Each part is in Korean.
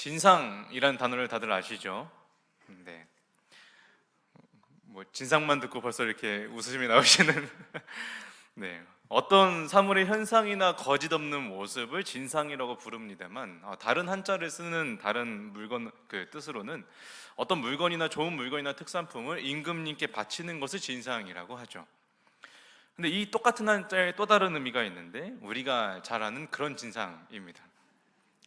진상이란 단어를 다들 아시죠? 네. 뭐 진상만 듣고 벌써 이렇게 웃으심이 나오시는 네. 어떤 사물의 현상이나 거짓 없는 모습을 진상이라고 부릅니다만, 다른 한자를 쓰는 다른 물건 그 뜻으로는 어떤 물건이나 좋은 물건이나 특산품을 임금님께 바치는 것을 진상이라고 하죠. 근데 이 똑같은 한자에 또 다른 의미가 있는데 우리가 잘 아는 그런 진상입니다.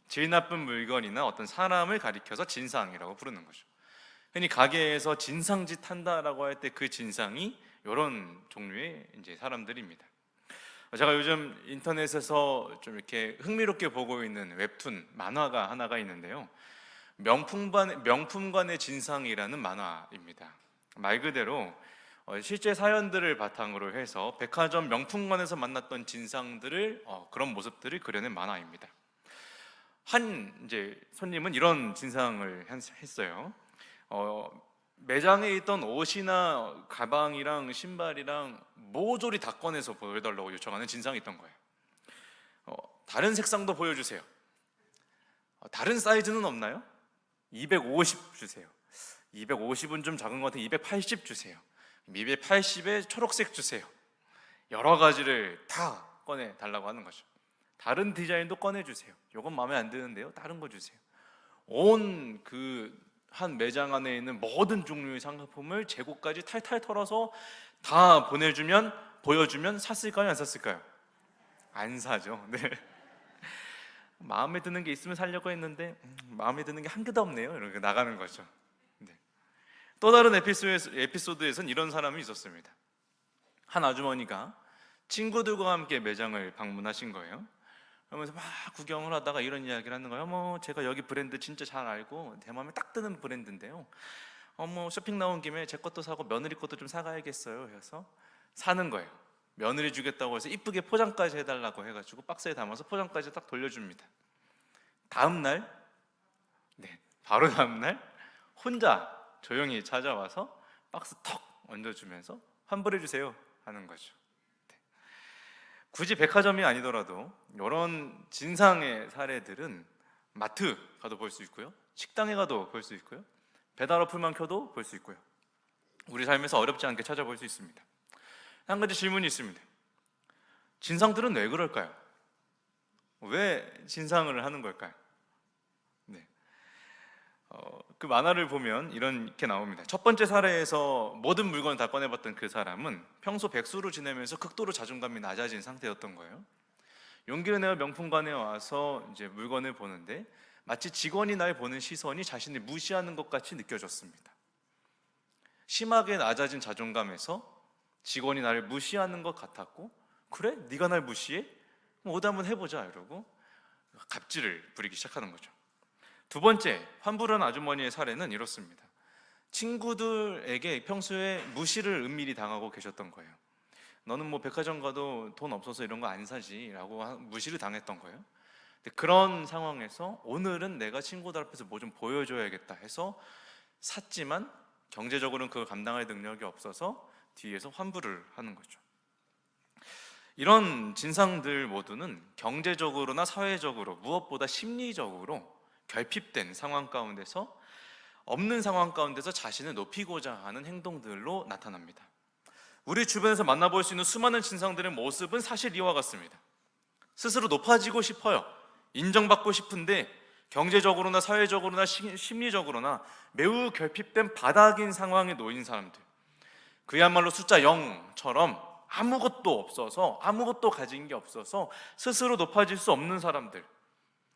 질 나쁜 물건이나 어떤 사람을 가리켜서 진상이라고 부르는 거죠. 흔히 가게에서 진상짓 한다라고 할 때 그 진상이 이런 종류의 이제 사람들입니다. 제가 요즘 인터넷에서 좀 이렇게 흥미롭게 보고 있는 웹툰 만화가 하나가 있는데요. 명품관의 진상이라는 만화입니다. 말 그대로 실제 사연들을 바탕으로 해서 백화점 명품관에서 만났던 진상들을 그런 모습들을 그려낸 만화입니다. 한 이제 손님은 이런 진상을 했어요. 매장에 있던 옷이나 가방이랑 신발이랑 모조리 다 꺼내서 보여달라고 요청하는 진상이 있던 거예요. 다른 색상도 보여주세요. 다른 사이즈는 없나요? 250 주세요. 250은 좀 작은 것 같아요. 280 주세요. 280에 초록색 주세요. 여러 가지를 다 꺼내 달라고 하는 거죠. 다른 디자인도 꺼내주세요. 이건 마음에 안 드는데요, 다른 거 주세요. 온 그 한 매장 안에 있는 모든 종류의 상품을 재고까지 탈탈 털어서 다 보여주면 샀을까요, 안 샀을까요? 안 사죠. 네. 마음에 드는 게 있으면 사려고 했는데 마음에 드는 게 한 개도 없네요. 이렇게 나가는 거죠. 네. 또 다른 에피소드에서는 이런 사람이 있었습니다. 한 아주머니가 친구들과 함께 매장을 방문하신 거예요. 그러면서 막 구경을 하다가 이런 이야기를 하는 거예요. 제가 여기 브랜드 진짜 잘 알고 제 마음에 딱 드는 브랜드인데요. 쇼핑 나온 김에 제 것도 사고 며느리 것도 좀 사가야겠어요. 해서 사는 거예요. 며느리 주겠다고 해서 이쁘게 포장까지 해달라고 해가지고 박스에 담아서 포장까지 딱 돌려줍니다. 다음 날, 네, 바로 다음 날 혼자 조용히 찾아와서 박스 턱 얹어주면서 환불해 주세요 하는 거죠. 굳이 백화점이 아니더라도 이런 진상의 사례들은 마트 가도 볼 수 있고요, 식당에 가도 볼 수 있고요, 배달 어플만 켜도 볼 수 있고요. 우리 삶에서 어렵지 않게 찾아볼 수 있습니다. 한 가지 질문이 있습니다. 진상들은 왜 그럴까요? 왜 진상을 하는 걸까요? 네. 그 만화를 보면 이렇게 나옵니다. 첫 번째 사례에서 모든 물건을 다 꺼내봤던 그 사람은 평소 백수로 지내면서 극도로 자존감이 낮아진 상태였던 거예요. 용기를 내어 명품관에 와서 이제 물건을 보는데 마치 직원이 날 보는 시선이 자신을 무시하는 것 같이 느껴졌습니다. 심하게 낮아진 자존감에서 직원이 나를 무시하는 것 같았고, 그래? 네가 날 무시해? 그럼 어디 한번 해보자 이러고 갑질을 부리기 시작하는 거죠. 두 번째, 환불한 아주머니의 사례는 이렇습니다. 친구들에게 평소에 무시를 은밀히 당하고 계셨던 거예요. 너는 뭐 백화점 가도 돈 없어서 이런 거 안 사지 라고 무시를 당했던 거예요. 근데 그런 상황에서 오늘은 내가 친구들 앞에서 뭐 좀 보여줘야겠다 해서 샀지만 경제적으로는 그걸 감당할 능력이 없어서 뒤에서 환불을 하는 거죠. 이런 진상들 모두는 경제적으로나 사회적으로 무엇보다 심리적으로 결핍된 상황 가운데서, 없는 상황 가운데서 자신을 높이고자 하는 행동들로 나타납니다. 우리 주변에서 만나볼 수 있는 수많은 진상들의 모습은 사실 이와 같습니다. 스스로 높아지고 싶어요. 인정받고 싶은데 경제적으로나 사회적으로나 심리적으로나 매우 결핍된 바닥인 상황에 놓인 사람들, 그야말로 숫자 0처럼 아무것도 없어서, 아무것도 가진 게 없어서 스스로 높아질 수 없는 사람들,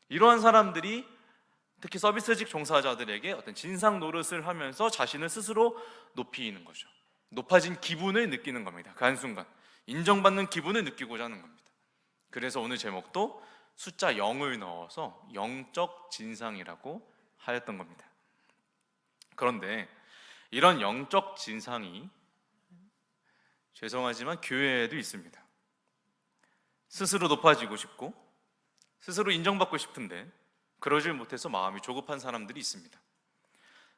이러한 사람들이 특히 서비스직 종사자들에게 어떤 진상 노릇을 하면서 자신을 스스로 높이는 거죠. 높아진 기분을 느끼는 겁니다. 그 한순간 인정받는 기분을 느끼고자 하는 겁니다. 그래서 오늘 제목도 숫자 0을 넣어서 영적 진상이라고 하였던 겁니다. 그런데 이런 영적 진상이 죄송하지만 교회에도 있습니다. 스스로 높아지고 싶고 스스로 인정받고 싶은데 그러질 못해서 마음이 조급한 사람들이 있습니다.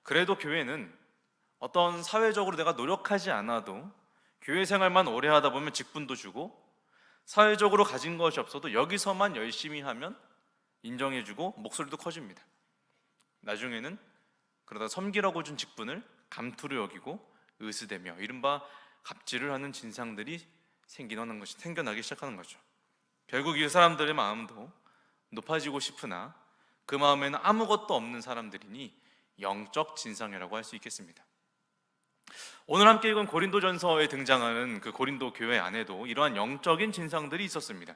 그래도 교회는 어떤 사회적으로 내가 노력하지 않아도 교회 생활만 오래 하다 보면 직분도 주고, 사회적으로 가진 것이 없어도 여기서만 열심히 하면 인정해주고 목소리도 커집니다. 나중에는 그러다 섬기라고 준 직분을 감투로 여기고 으스대며 이른바 갑질을 하는 진상들이 생겨나기 시작하는 거죠. 결국 이 사람들의 마음도 높아지고 싶으나 그 마음에는 아무것도 없는 사람들이니 영적 진상이라고 할 수 있겠습니다. 오늘 함께 읽은 고린도전서에 등장하는 그 고린도 교회 안에도 이러한 영적인 진상들이 있었습니다.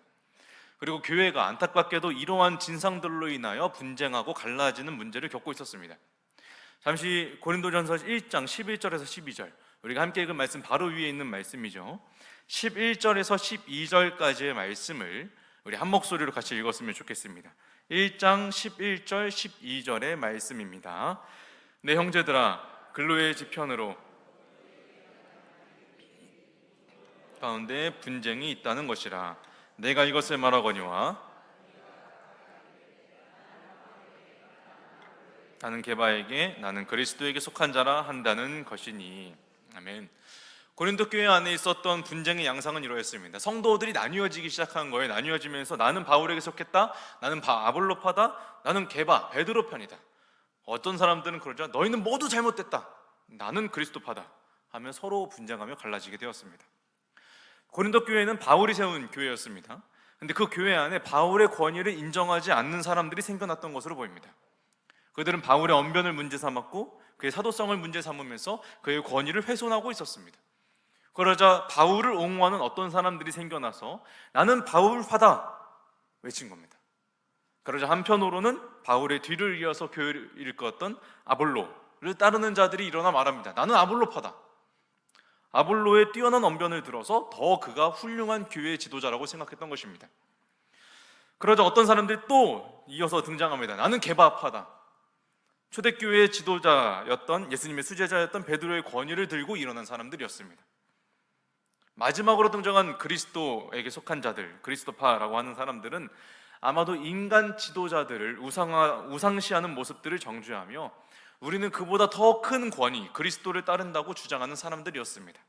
그리고 교회가 안타깝게도 이러한 진상들로 인하여 분쟁하고 갈라지는 문제를 겪고 있었습니다. 잠시 고린도전서 1장 11절에서 12절, 우리가 함께 읽은 말씀 바로 위에 있는 말씀이죠. 11절에서 12절까지의 말씀을 우리 한 목소리로 같이 읽었으면 좋겠습니다. 1장 11절 12절의 말씀입니다. 내 형제들아, 근로의 지편으로 가운데 분쟁이 있다는 것이라. 내가 이것을 말하거니와 나는 게바에게, 나는 그리스도에게 속한 자라 한다는 것이니. 아멘. 고린도 교회 안에 있었던 분쟁의 양상은 이러했습니다. 성도들이 나뉘어지기 시작한 거예요. 나뉘어지면서 나는 바울에게 속했다, 나는 아볼로파다, 나는 게바, 베드로 편이다. 어떤 사람들은 그러죠. 너희는 모두 잘못됐다, 나는 그리스도파다 하며 서로 분쟁하며 갈라지게 되었습니다. 고린도 교회는 바울이 세운 교회였습니다. 그런데 그 교회 안에 바울의 권위를 인정하지 않는 사람들이 생겨났던 것으로 보입니다. 그들은 바울의 언변을 문제 삼았고 그의 사도성을 문제 삼으면서 그의 권위를 훼손하고 있었습니다. 그러자 바울을 옹호하는 어떤 사람들이 생겨나서 나는 바울파다 외친 겁니다. 그러자 한편으로는 바울의 뒤를 이어서 교회를 일컫던 아볼로를 따르는 자들이 일어나 말합니다. 나는 아볼로파다. 아볼로의 뛰어난 언변을 들어서 더 그가 훌륭한 교회의 지도자라고 생각했던 것입니다. 그러자 어떤 사람들이 또 이어서 등장합니다. 나는 게바파다. 초대교회의 지도자였던, 예수님의 수제자였던 베드로의 권위를 들고 일어난 사람들이었습니다. 마지막으로 등장한 그리스도에게 속한 자들, 그리스도파라고 하는 사람들은 아마도 인간 지도자들을 우상시하는 모습들을 정죄하며 우리는 그보다 더 큰 권위, 그리스도를 따른다고 주장하는 사람들이었습니다.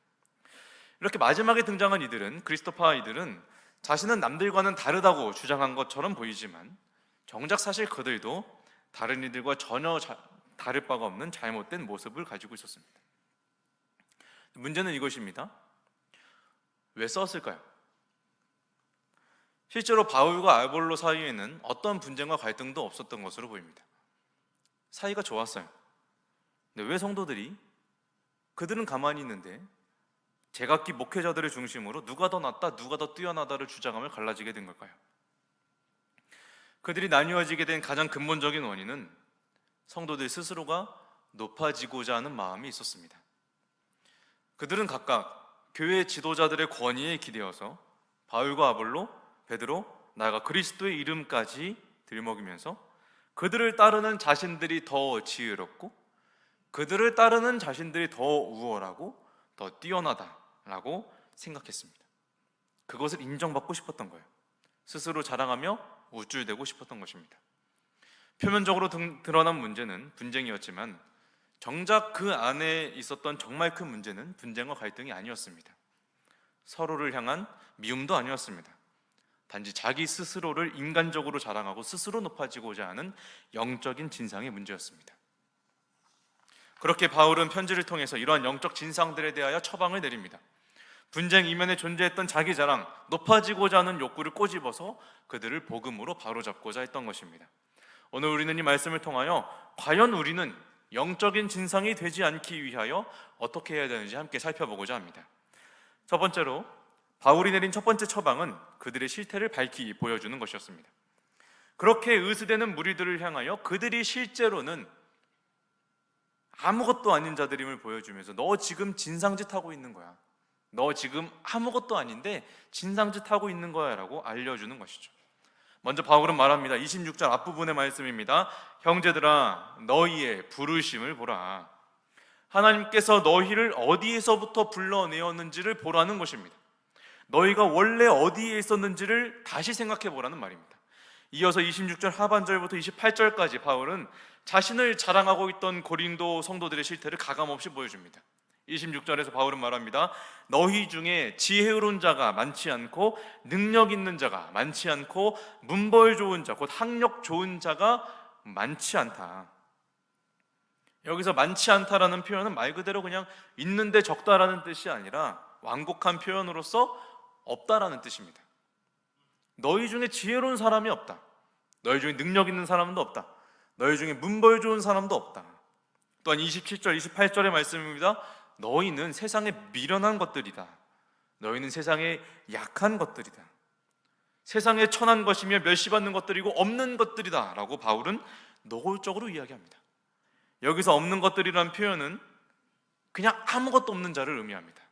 이렇게 마지막에 등장한 이들은, 그리스도파 이들은 자신은 남들과는 다르다고 주장한 것처럼 보이지만 정작 사실 그들도 다른 이들과 전혀 다를 바가 없는 잘못된 모습을 가지고 있었습니다. 문제는 이것입니다. 왜 싸웠을까요? 실제로 바울과 아볼로 사이에는 어떤 분쟁과 갈등도 없었던 것으로 보입니다. 사이가 좋았어요. 근데 왜 성도들이, 그들은 가만히 있는데 제각기 목회자들을 중심으로 누가 더 낫다, 누가 더 뛰어나다를 주장하며 갈라지게 된 걸까요? 그들이 나뉘어지게 된 가장 근본적인 원인은 성도들 스스로가 높아지고자 하는 마음이 있었습니다. 그들은 각각 교회 지도자들의 권위에 기대어서 바울과 아볼로, 베드로, 나아가 그리스도의 이름까지 들먹이면서 그들을 따르는 자신들이 더 지혜롭고 그들을 따르는 자신들이 더 우월하고 더 뛰어나다라고 생각했습니다. 그것을 인정받고 싶었던 거예요. 스스로 자랑하며 우쭐대고 싶었던 것입니다. 표면적으로 드러난 문제는 분쟁이었지만 정작 그 안에 있었던 정말 큰 문제는 분쟁과 갈등이 아니었습니다. 서로를 향한 미움도 아니었습니다. 단지 자기 스스로를 인간적으로 자랑하고 스스로 높아지고자 하는 영적인 진상의 문제였습니다. 그렇게 바울은 편지를 통해서 이러한 영적 진상들에 대하여 처방을 내립니다. 분쟁 이면에 존재했던 자기 자랑, 높아지고자 하는 욕구를 꼬집어서 그들을 복음으로 바로잡고자 했던 것입니다. 오늘 우리는 이 말씀을 통하여 과연 우리는 영적인 진상이 되지 않기 위하여 어떻게 해야 되는지 함께 살펴보고자 합니다. 첫 번째로 바울이 내린 첫 번째 처방은 그들의 실태를 밝히 보여주는 것이었습니다. 그렇게 의스되는 무리들을 향하여 그들이 실제로는 아무것도 아닌 자들임을 보여주면서 너 지금 진상짓 하고 있는 거야, 너 지금 아무것도 아닌데 진상짓 하고 있는 거야 라고 알려주는 것이죠. 먼저 바울은 말합니다. 26절 앞부분의 말씀입니다. 형제들아, 너희의 부르심을 보라. 하나님께서 너희를 어디에서부터 불러내었는지를 보라는 것입니다. 너희가 원래 어디에 있었는지를 다시 생각해 보라는 말입니다. 이어서 26절 하반절부터 28절까지 바울은 자신을 자랑하고 있던 고린도 성도들의 실태를 가감없이 보여줍니다. 26절에서 바울은 말합니다. 너희 중에 지혜로운 자가 많지 않고 능력 있는 자가 많지 않고 문벌 좋은 자, 곧 학력 좋은 자가 많지 않다. 여기서 많지 않다라는 표현은 말 그대로 그냥 있는데 적다라는 뜻이 아니라 완곡한 표현으로서 없다라는 뜻입니다. 너희 중에 지혜로운 사람이 없다. 너희 중에 능력 있는 사람도 없다. 너희 중에 문벌 좋은 사람도 없다. 또한 27절, 28절의 말씀입니다. 너희는 세상에 미련한 것들이다. 너희는 세상에 약한 것들이다. 세상에 천한 것이며 멸시받는 것들이고 없는 것들이다 라고 바울은 노골적으로 이야기합니다. 여기서 없는 것들이라는 표현은 그냥 아무것도 없는 자를 의미합니다.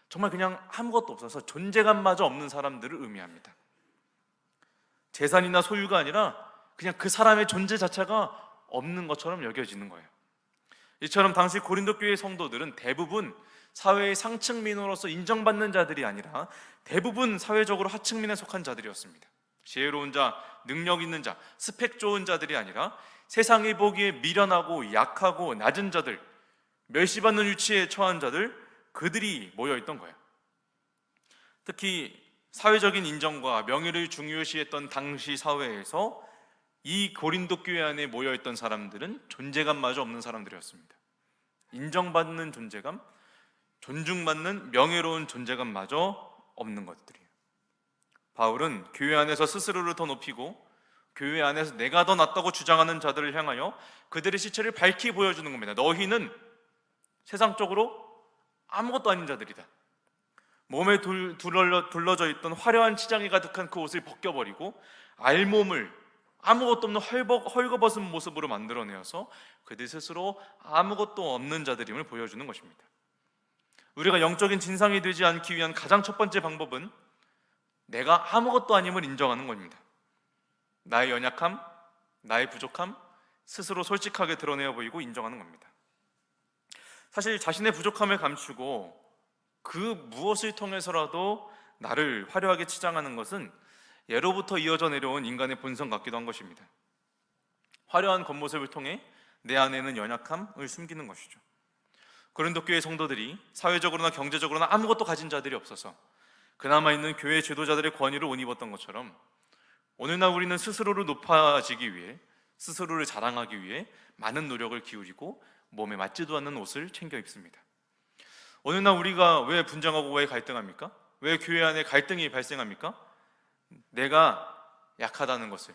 정말 그냥 아무것도 없어서 존재감마저 없는 사람들을 의미합니다. 재산이나 소유가 아니라 그냥 그 사람의 존재 자체가 없는 것처럼 여겨지는 거예요. 이처럼 당시 고린도 교회의 성도들은 대부분 사회의 상층민으로서 인정받는 자들이 아니라 대부분 사회적으로 하층민에 속한 자들이었습니다. 지혜로운 자, 능력 있는 자, 스펙 좋은 자들이 아니라 세상이 보기에 미련하고 약하고 낮은 자들, 멸시받는 위치에 처한 자들, 그들이 모여있던 거예요. 특히 사회적인 인정과 명예를 중요시했던 당시 사회에서 이 고린도 교회 안에 모여있던 사람들은 존재감마저 없는 사람들이었습니다. 인정받는 존재감, 존중받는 명예로운 존재감마저 없는 것들이에요. 바울은 교회 안에서 스스로를 더 높이고 교회 안에서 내가 더 낫다고 주장하는 자들을 향하여 그들의 시체를 밝히 보여주는 겁니다. 너희는 세상적으로 아무것도 아닌 자들이다. 몸에 둘러져 있던 화려한 치장이 가득한 그 옷을 벗겨버리고 알몸을 아무것도 없는 헐거벗은 모습으로 만들어내어서 그들 스스로 아무것도 없는 자들임을 보여주는 것입니다. 우리가 영적인 진상이 되지 않기 위한 가장 첫 번째 방법은 내가 아무것도 아님을 인정하는 겁니다. 나의 연약함, 나의 부족함, 스스로 솔직하게 드러내어 보이고 인정하는 겁니다. 사실 자신의 부족함을 감추고 그 무엇을 통해서라도 나를 화려하게 치장하는 것은 예로부터 이어져 내려온 인간의 본성 같기도 한 것입니다. 화려한 겉모습을 통해 내 안에는 연약함을 숨기는 것이죠. 고린도 교회 성도들이 사회적으로나 경제적으로나 아무것도 가진 자들이 없어서 그나마 있는 교회 지도자들의 권위를 못 입었던 것처럼 오늘날 우리는 스스로를 높아지기 위해, 스스로를 자랑하기 위해 많은 노력을 기울이고 몸에 맞지도 않는 옷을 챙겨 입습니다. 오늘날 우리가 왜 분쟁하고 왜 갈등합니까? 왜 교회 안에 갈등이 발생합니까? 내가 약하다는 것을,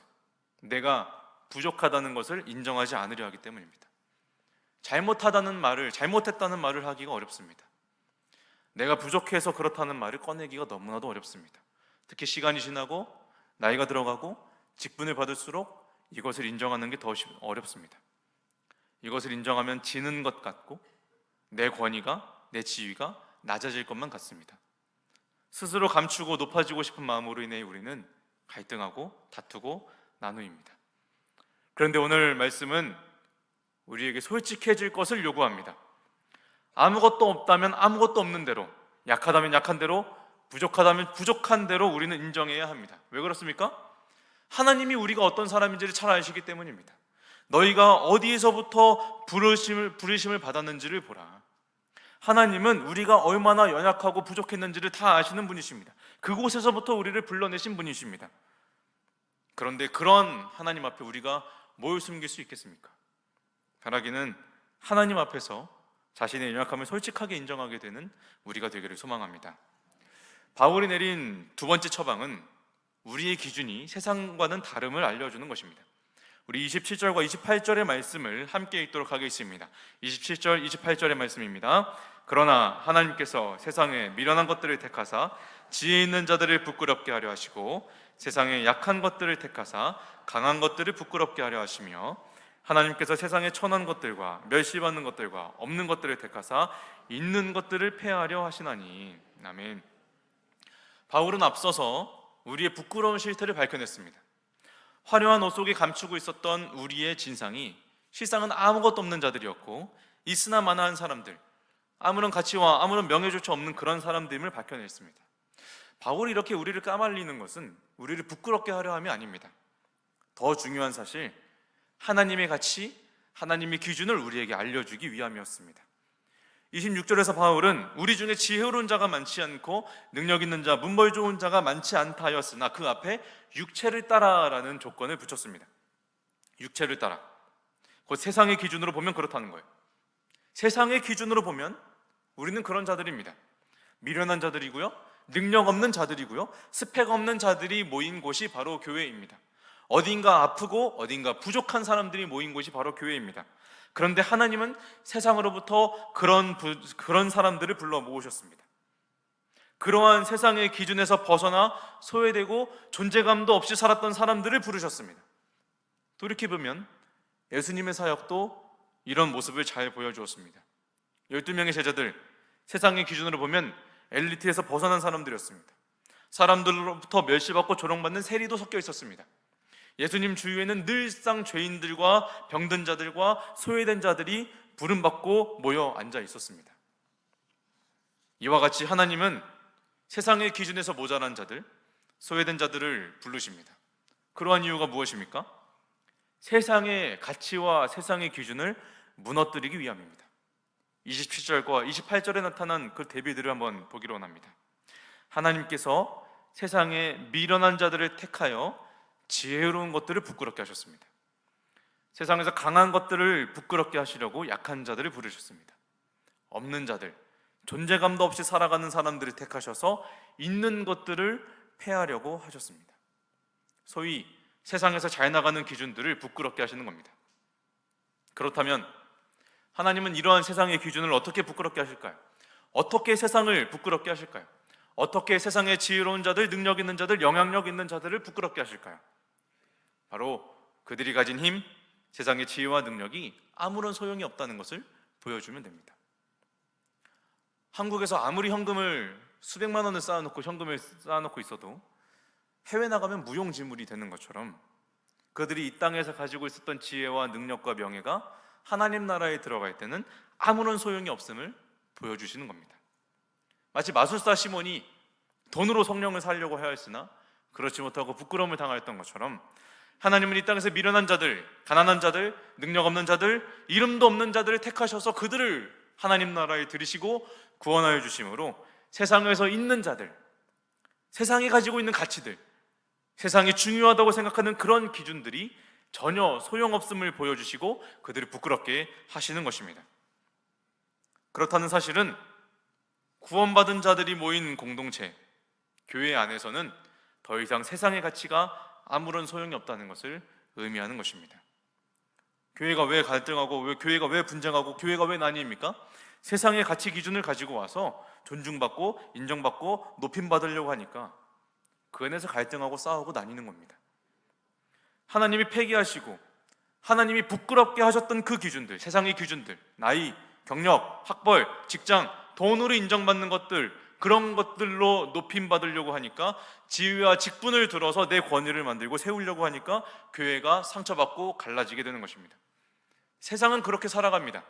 내가 부족하다는 것을 인정하지 않으려 하기 때문입니다. 잘못했다는 말을 하기가 어렵습니다. 내가 부족해서 그렇다는 말을 꺼내기가 너무나도 어렵습니다. 특히 시간이 지나고 나이가 들어가고 직분을 받을수록 이것을 인정하는 게 더 어렵습니다. 이것을 인정하면 지는 것 같고 내 권위가, 내 지위가 낮아질 것만 같습니다. 스스로 감추고 높아지고 싶은 마음으로 인해 우리는 갈등하고 다투고 나누입니다. 그런데 오늘 말씀은 우리에게 솔직해질 것을 요구합니다. 아무것도 없다면 아무것도 없는 대로, 약하다면 약한 대로, 부족하다면 부족한 대로 우리는 인정해야 합니다. 왜 그렇습니까? 하나님이 우리가 어떤 사람인지를 잘 아시기 때문입니다. 너희가 어디에서부터 부르심을 받았는지를 보라. 하나님은 우리가 얼마나 연약하고 부족했는지를 다 아시는 분이십니다. 그곳에서부터 우리를 불러내신 분이십니다. 그런데 그런 하나님 앞에 우리가 뭘 숨길 수 있겠습니까? 바라기는 하나님 앞에서 자신의 연약함을 솔직하게 인정하게 되는 우리가 되기를 소망합니다. 바울이 내린 두 번째 처방은 우리의 기준이 세상과는 다름을 알려주는 것입니다. 우리 27절과 28절의 말씀을 함께 읽도록 하겠습니다. 27절, 28절의 말씀입니다. 그러나 하나님께서 세상에 미련한 것들을 택하사 지혜 있는 자들을 부끄럽게 하려 하시고 세상에 약한 것들을 택하사 강한 것들을 부끄럽게 하려 하시며 하나님께서 세상에 천한 것들과 멸시받는 것들과 없는 것들을 택하사 있는 것들을 폐하려 하시나니. 아멘. 바울은 앞서서 우리의 부끄러운 실태를 밝혀냈습니다. 화려한 옷 속에 감추고 있었던 우리의 진상이 실상은 아무것도 없는 자들이었고 있으나 마나한 사람들, 아무런 가치와 아무런 명예조차 없는 그런 사람들임을 밝혀냈습니다. 바울이 이렇게 우리를 까말리는 것은 우리를 부끄럽게 하려 함이 아닙니다. 더 중요한 사실, 하나님의 가치, 하나님의 기준을 우리에게 알려주기 위함이었습니다. 26절에서 바울은 우리 중에 지혜로운 자가 많지 않고 능력 있는 자, 문벌 좋은 자가 많지 않다 하였으나 그 앞에 육체를 따라라는 조건을 붙였습니다. 육체를 따라. 곧 세상의 기준으로 보면 그렇다는 거예요. 세상의 기준으로 보면 우리는 그런 자들입니다. 미련한 자들이고요, 능력 없는 자들이고요, 스펙 없는 자들이 모인 곳이 바로 교회입니다. 어딘가 아프고 어딘가 부족한 사람들이 모인 곳이 바로 교회입니다. 그런데 하나님은 세상으로부터 그런 사람들을 불러 모으셨습니다. 그러한 세상의 기준에서 벗어나 소외되고 존재감도 없이 살았던 사람들을 부르셨습니다. 돌이켜보면 예수님의 사역도 이런 모습을 잘 보여주었습니다. 12명의 제자들, 세상의 기준으로 보면 엘리트에서 벗어난 사람들이었습니다. 사람들로부터 멸시받고 조롱받는 세리도 섞여 있었습니다. 예수님 주위에는 늘상 죄인들과 병든 자들과 소외된 자들이 부름받고 모여 앉아 있었습니다. 이와 같이 하나님은 세상의 기준에서 모자란 자들, 소외된 자들을 부르십니다. 그러한 이유가 무엇입니까? 세상의 가치와 세상의 기준을 무너뜨리기 위함입니다. 27절과 28절에 나타난 그 대비들을 한번 보기로 원합니다. 하나님께서 세상의 미련한 자들을 택하여 지혜로운 것들을 부끄럽게 하셨습니다. 세상에서 강한 것들을 부끄럽게 하시려고 약한 자들을 부르셨습니다. 없는 자들, 존재감도 없이 살아가는 사람들을 택하셔서 있는 것들을 폐하려고 하셨습니다. 소위 세상에서 잘 나가는 기준들을 부끄럽게 하시는 겁니다. 그렇다면 하나님은 이러한 세상의 기준을 어떻게 부끄럽게 하실까요? 어떻게 세상을 부끄럽게 하실까요? 어떻게 세상의 지혜로운 자들, 능력 있는 자들, 영향력 있는 자들을 부끄럽게 하실까요? 바로 그들이 가진 힘, 세상의 지혜와 능력이 아무런 소용이 없다는 것을 보여주면 됩니다. 한국에서 아무리 현금을 수백만 원을 현금을 쌓아놓고 있어도 해외 나가면 무용지물이 되는 것처럼 그들이 이 땅에서 가지고 있었던 지혜와 능력과 명예가 하나님 나라에 들어갈 때는 아무런 소용이 없음을 보여주시는 겁니다. 마치 마술사 시몬이 돈으로 성령을 살려고 하였으나 그렇지 못하고 부끄러움을 당하였던 것처럼 하나님은 이 땅에서 미련한 자들, 가난한 자들, 능력 없는 자들, 이름도 없는 자들을 택하셔서 그들을 하나님 나라에 들이시고 구원하여 주심으로 세상에서 있는 자들, 세상이 가지고 있는 가치들, 세상이 중요하다고 생각하는 그런 기준들이 전혀 소용없음을 보여주시고 그들을 부끄럽게 하시는 것입니다. 그렇다는 사실은 구원받은 자들이 모인 공동체, 교회 안에서는 더 이상 세상의 가치가 아무런 소용이 없다는 것을 의미하는 것입니다. 교회가 왜 갈등하고 교회가 왜 분쟁하고 교회가 왜 나뉩니까? 세상의 가치 기준을 가지고 와서 존중받고 인정받고 높임받으려고 하니까 그 안에서 갈등하고 싸우고 나뉘는 겁니다. 하나님이 폐기하시고 하나님이 부끄럽게 하셨던 그 기준들, 세상의 기준들, 나이, 경력, 학벌, 직장, 돈으로 인정받는 것들, 그런 것들로 높임받으려고 하니까 지위와 직분을 들어서 내 권위를 만들고 세우려고 하니까 교회가 상처받고 갈라지게 되는 것입니다. 세상은 그렇게 살아갑니다.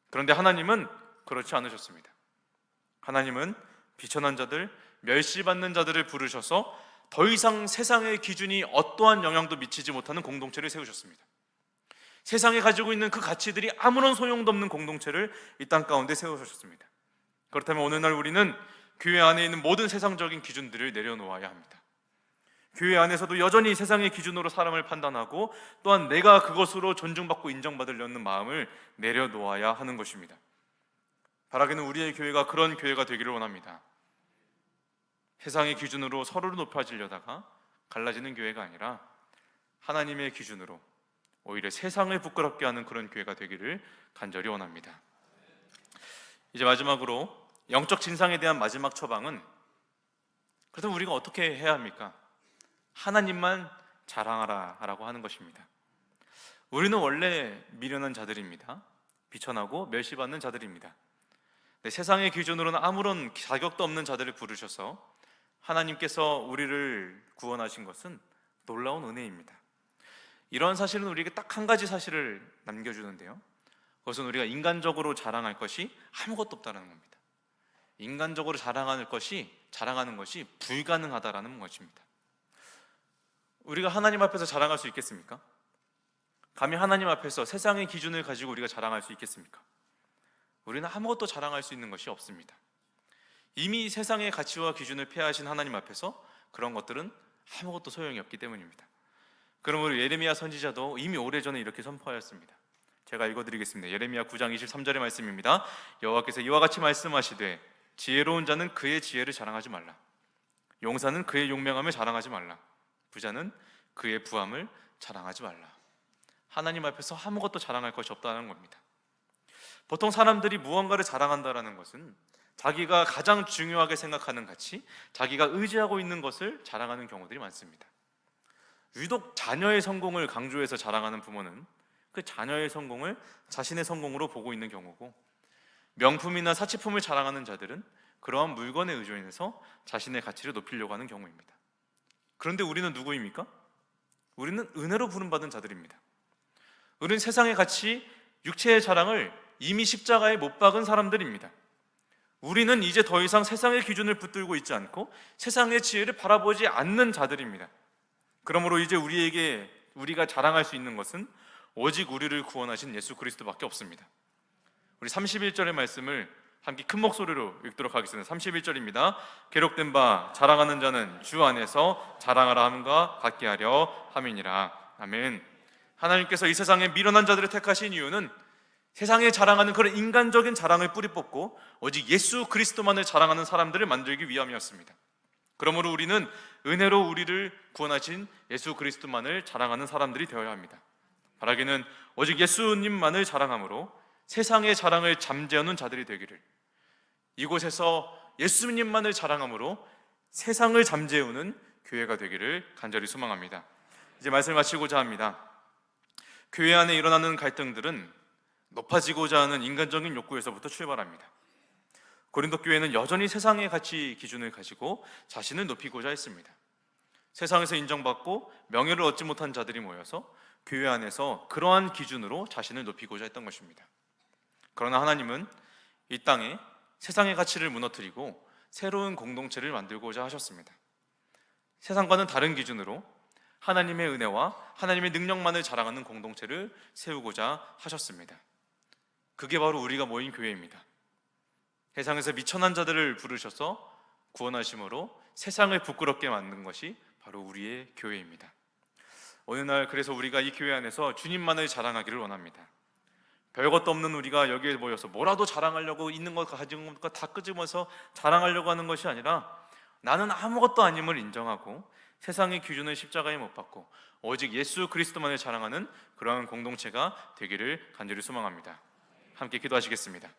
그런데 하나님은 그렇지 않으셨습니다. 하나님은 비천한 자들, 멸시받는 자들을 부르셔서 더 이상 세상의 기준이 어떠한 영향도 미치지 못하는 공동체를 세우셨습니다. 세상에 가지고 있는 그 가치들이 아무런 소용도 없는 공동체를 이 땅 가운데 세우셨습니다. 그렇다면 오늘날 우리는 교회 안에 있는 모든 세상적인 기준들을 내려놓아야 합니다. 교회 안에서도 여전히 세상의 기준으로 사람을 판단하고 또한 내가 그것으로 존중받고 인정받으려는 마음을 내려놓아야 하는 것입니다. 바라기는 우리의 교회가 그런 교회가 되기를 원합니다. 세상의 기준으로 서로를 높아지려다가 갈라지는 교회가 아니라 하나님의 기준으로 오히려 세상을 부끄럽게 하는 그런 교회가 되기를 간절히 원합니다. 이제 마지막으로 영적 진상에 대한 마지막 처방은, 그렇다면 우리가 어떻게 해야 합니까? 하나님만 자랑하라 라고 하는 것입니다. 우리는 원래 미련한 자들입니다. 비천하고 멸시받는 자들입니다. 세상의 기준으로는 아무런 자격도 없는 자들을 부르셔서 하나님께서 우리를 구원하신 것은 놀라운 은혜입니다. 이런 사실은 우리에게 딱 한 가지 사실을 남겨주는데요, 그것은 우리가 인간적으로 자랑할 것이 아무것도 없다는 겁니다. 인간적으로 자랑하는 것이 불가능하다라는 것입니다. 우리가 하나님 앞에서 자랑할 수 있겠습니까? 감히 하나님 앞에서 세상의 기준을 가지고 우리가 자랑할 수 있겠습니까? 우리는 아무것도 자랑할 수 있는 것이 없습니다. 이미 세상의 가치와 기준을 폐하신 하나님 앞에서 그런 것들은 아무것도 소용이 없기 때문입니다. 그럼 우리 예레미야 선지자도 이미 오래전에 이렇게 선포하였습니다. 제가 읽어드리겠습니다. 예레미야 9장 23절의 말씀입니다. 여호와께서 이와 같이 말씀하시되 지혜로운 자는 그의 지혜를 자랑하지 말라. 용사는 그의 용맹함을 자랑하지 말라. 부자는 그의 부함을 자랑하지 말라. 하나님 앞에서 아무것도 자랑할 것이 없다는 겁니다. 보통 사람들이 무언가를 자랑한다는 것은 자기가 가장 중요하게 생각하는 가치, 자기가 의지하고 있는 것을 자랑하는 경우들이 많습니다. 유독 자녀의 성공을 강조해서 자랑하는 부모는 그 자녀의 성공을 자신의 성공으로 보고 있는 경우고, 명품이나 사치품을 자랑하는 자들은 그러한 물건에 의존해서 자신의 가치를 높이려고 하는 경우입니다. 그런데 우리는 누구입니까? 우리는 은혜로 부름받은 자들입니다. 우리는 세상의 가치, 육체의 자랑을 이미 십자가에 못 박은 사람들입니다. 우리는 이제 더 이상 세상의 기준을 붙들고 있지 않고 세상의 지혜를 바라보지 않는 자들입니다. 그러므로 이제 우리가 자랑할 수 있는 것은 오직 우리를 구원하신 예수 그리스도밖에 없습니다. 우리 31절의 말씀을 함께 큰 목소리로 읽도록 하겠습니다. 31절입니다. 기록된 바 자랑하는 자는 주 안에서 자랑하라 함과 같게 하려 함이니라. 아멘. 하나님께서 이 세상에 미련한 자들을 택하신 이유는 세상에 자랑하는 그런 인간적인 자랑을 뿌리 뽑고 오직 예수 그리스도만을 자랑하는 사람들을 만들기 위함이었습니다. 그러므로 우리는 은혜로 우리를 구원하신 예수 그리스도만을 자랑하는 사람들이 되어야 합니다. 바라기는 오직 예수님만을 자랑함으로 세상의 자랑을 잠재우는 자들이 되기를, 이곳에서 예수님만을 자랑함으로 세상을 잠재우는 교회가 되기를 간절히 소망합니다. 이제 말씀을 마치고자 합니다. 교회 안에 일어나는 갈등들은 높아지고자 하는 인간적인 욕구에서부터 출발합니다. 고린도 교회는 여전히 세상의 가치 기준을 가지고 자신을 높이고자 했습니다. 세상에서 인정받고 명예를 얻지 못한 자들이 모여서 교회 안에서 그러한 기준으로 자신을 높이고자 했던 것입니다. 그러나 하나님은 이 땅에 세상의 가치를 무너뜨리고 새로운 공동체를 만들고자 하셨습니다. 세상과는 다른 기준으로 하나님의 은혜와 하나님의 능력만을 자랑하는 공동체를 세우고자 하셨습니다. 그게 바로 우리가 모인 교회입니다. 세상에서 미천한 자들을 부르셔서 구원하심으로 세상을 부끄럽게 만든 것이 바로 우리의 교회입니다. 어느 날 그래서 우리가 이 교회 안에서 주님만을 자랑하기를 원합니다. 별것도 없는 우리가 여기에 모여서 뭐라도 자랑하려고, 있는 것 가진 것 다 끄집어서 자랑하려고 하는 것이 아니라 나는 아무것도 아님을 인정하고 세상의 기준을 십자가에 못 박고 오직 예수 그리스도만을 자랑하는 그러한 공동체가 되기를 간절히 소망합니다. 함께 기도하시겠습니다.